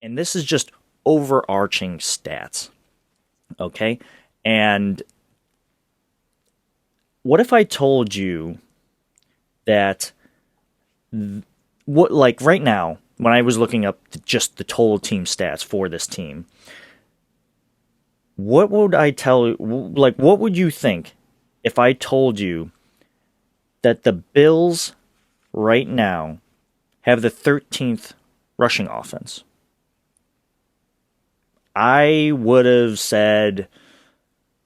And this is just overarching stats, okay? And what if I told you that what like right now when I was looking up just the total team stats for this team, what would I tell you? Like, what would you think if I told you that the Bills right now have the 13th rushing offense? I would have said,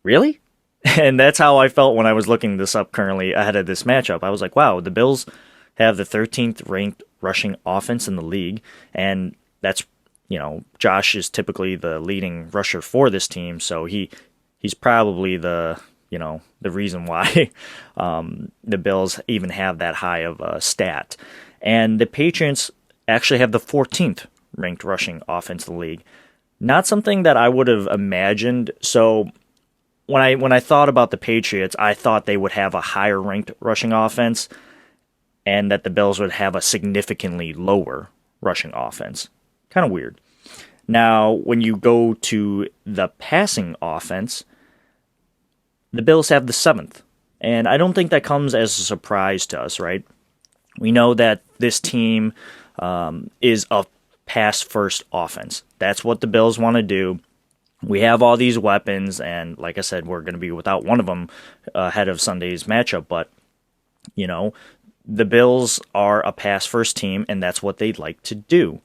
really? And that's how I felt when I was looking this up currently ahead of this matchup. I was like, wow, the Bills have the 13th ranked rushing offense in the league. And that's, Josh is typically the leading rusher for this team. So he's probably the reason why the Bills even have that high of a stat. And the Patriots actually have the 14th ranked rushing offense in the league. Not something that I would have imagined. So when I thought about the Patriots, I thought they would have a higher ranked rushing offense and that the Bills would have a significantly lower rushing offense. Kind of weird. Now, when you go to the passing offense, the Bills have the 7th. And I don't think that comes as a surprise to us, right? We know that this team is a pass-first offense. That's what the Bills want to do. We have all these weapons, and like I said, we're going to be without one of them ahead of Sunday's matchup. But, the Bills are a pass-first team, and that's what they'd like to do.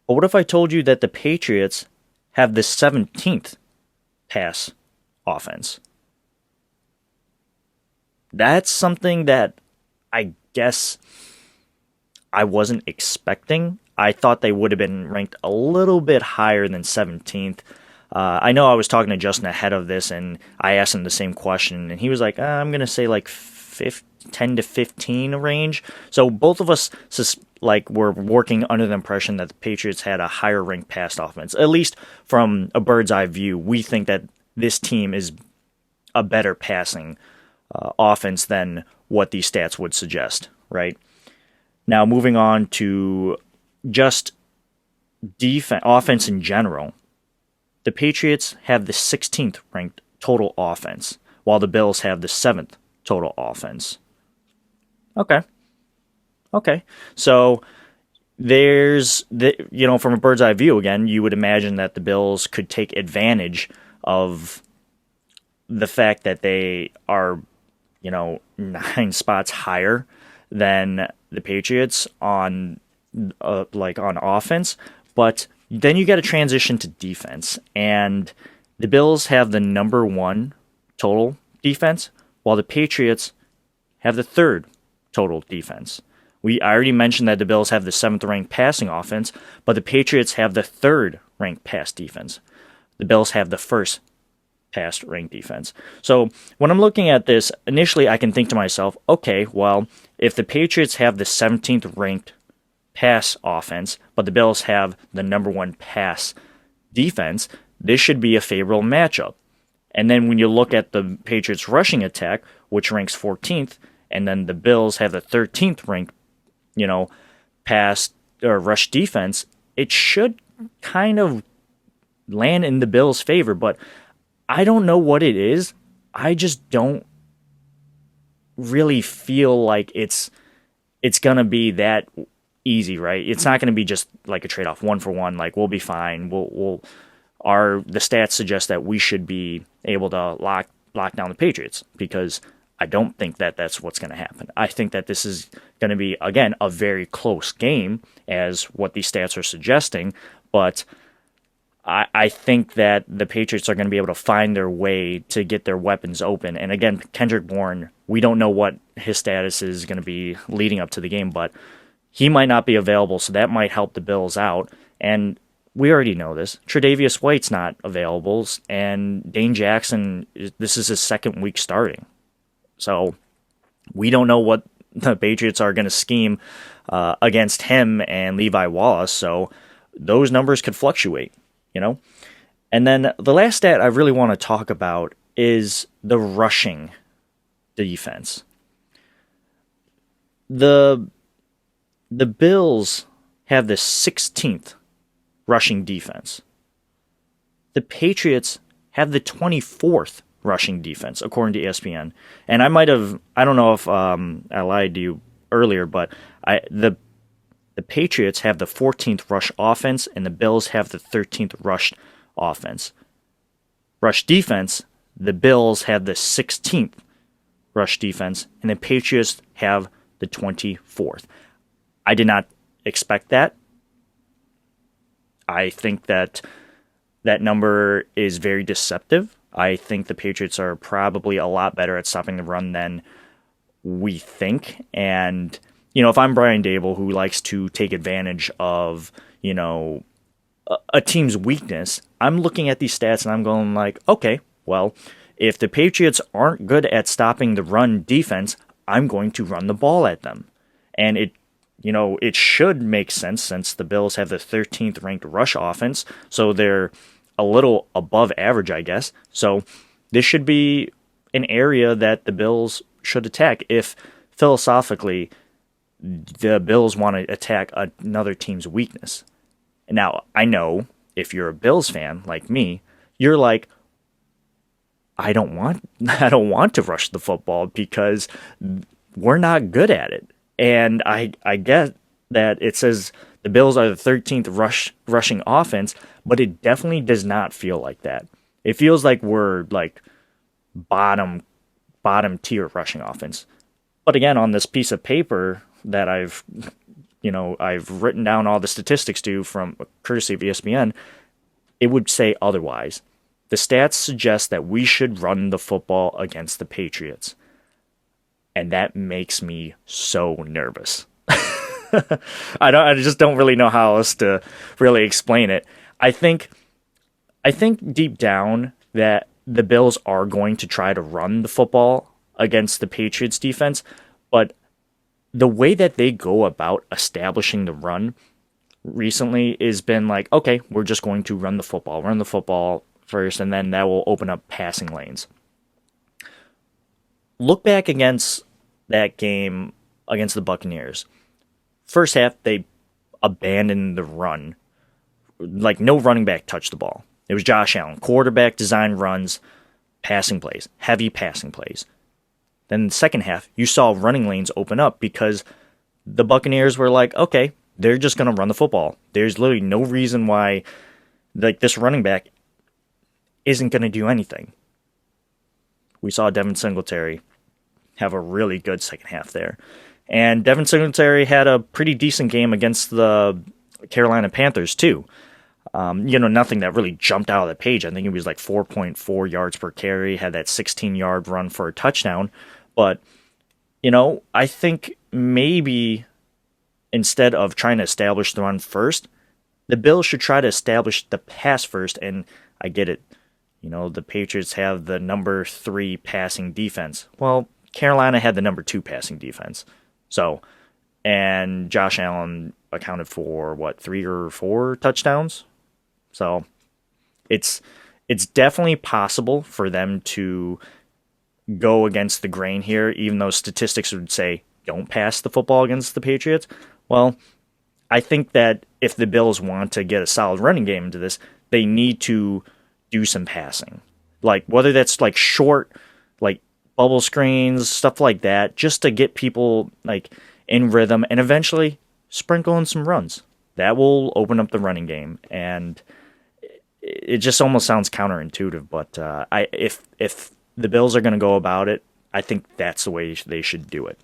But what if I told you that the Patriots have the 17th pass offense? That's something that I guess I wasn't expecting. I thought they would have been ranked a little bit higher than 17th. I know I was talking to Justin ahead of this, and I asked him the same question, and he was like, I'm going to say like 10 to 15 range. So both of us were working under the impression that the Patriots had a higher ranked pass offense. At least from a bird's eye view, we think that this team is a better passing offense than what these stats would suggest, right? Now, moving on to just offense in general, the Patriots have the 16th ranked total offense, while the Bills have the 7th total offense. Okay. So from a bird's eye view again, you would imagine that the Bills could take advantage of the fact that they are, 9 spots higher than the Patriots on offense, but then you got to transition to defense, and the Bills have the number 1 total defense, while the Patriots have the 3rd total defense. I already mentioned that the Bills have the 7th ranked passing offense, but the Patriots have the 3rd ranked pass defense. The Bills have the 1st pass ranked defense. So when I'm looking at this, initially I can think to myself, okay, well, if the Patriots have the 17th ranked pass offense, but the Bills have the number 1 pass defense, this should be a favorable matchup. And then when you look at the Patriots rushing attack, which ranks 14th, and then the Bills have the 13th ranked, pass or rush defense, it should kind of land in the Bills' favor, but I don't know what it is. I just don't really feel like it's going to be that easy, right? It's not going to be just like a trade-off 1-for-1, like we'll be fine. The stats suggest that we should be able to lock down the Patriots, because I don't think that that's what's going to happen. I think that this is going to be, again, a very close game, as what these stats are suggesting, but I think that the Patriots are going to be able to find their way to get their weapons open. And again, Kendrick Bourne, we don't know what his status is going to be leading up to the game, but he might not be available, so that might help the Bills out. And we already know this. Tre'Davious White's not available, and Dane Jackson, this is his 2nd week starting. So we don't know what the Patriots are going to scheme against him and Levi Wallace, so those numbers could fluctuate, And then the last stat I really want to talk about is the rushing defense. The Bills have the 16th rushing defense. The Patriots have the 24th rushing defense, according to ESPN. And I don't know if I lied to you earlier, but the Patriots have the 14th rush offense, and the Bills have the 13th rush offense. Rush defense, the Bills have the 16th rush defense, and the Patriots have the 24th. I did not expect that. I think that number is very deceptive. I think the Patriots are probably a lot better at stopping the run than we think. And, if I'm Brian Dable, who likes to take advantage of, a team's weakness, I'm looking at these stats and I'm going like, okay, well, if the Patriots aren't good at stopping the run defense, I'm going to run the ball at them. And it should make sense since the Bills have the 13th ranked rush offense, so they're a little above average, I guess. So this should be an area that the Bills should attack if philosophically the Bills want to attack another team's weakness. Now, I know if you're a Bills fan like me, you're like, I don't want to rush the football because we're not good at it. And I get that it says the Bills are the 13th rushing offense, but it definitely does not feel like that. It feels like we're like bottom tier rushing offense. But again, on this piece of paper that I've written down all the statistics to from courtesy of ESPN, it would say otherwise. The stats suggest that we should run the football against the Patriots. And that makes me so nervous. I just don't really know how else to really explain it. I think deep down that the Bills are going to try to run the football against the Patriots defense, but the way that they go about establishing the run recently has been like, okay, we're just going to run the football first, and then that will open up passing lanes. Look back against that game against the Buccaneers. First half, they abandoned the run. Like, no running back touched the ball. It was Josh Allen. Quarterback design runs, passing plays, heavy passing plays. Then in the second half, you saw running lanes open up because the Buccaneers were like, okay, they're just going to run the football. There's literally no reason why this running back isn't going to do anything. We saw Devin Singletary have a really good second half there. And Devin Singletary had a pretty decent game against the Carolina Panthers, too. Nothing that really jumped out of the page. I think it was like 4.4 yards per carry, had that 16-yard run for a touchdown. But, I think maybe instead of trying to establish the run first, the Bills should try to establish the pass first. And I get it. The Patriots have the number 3 passing defense. Well, Carolina had the number 2 passing defense. So, and Josh Allen accounted for 3 or 4 touchdowns. So, it's definitely possible for them to go against the grain here, even though statistics would say don't pass the football against the Patriots. Well, I think that if the Bills want to get a solid running game into this, they need to do some passing. Like, whether that's like short, like bubble screens, stuff like that, just to get people like in rhythm and eventually sprinkle in some runs. That will open up the running game. And it just almost sounds counterintuitive, but if the Bills are going to go about it, I think that's the way they should do it.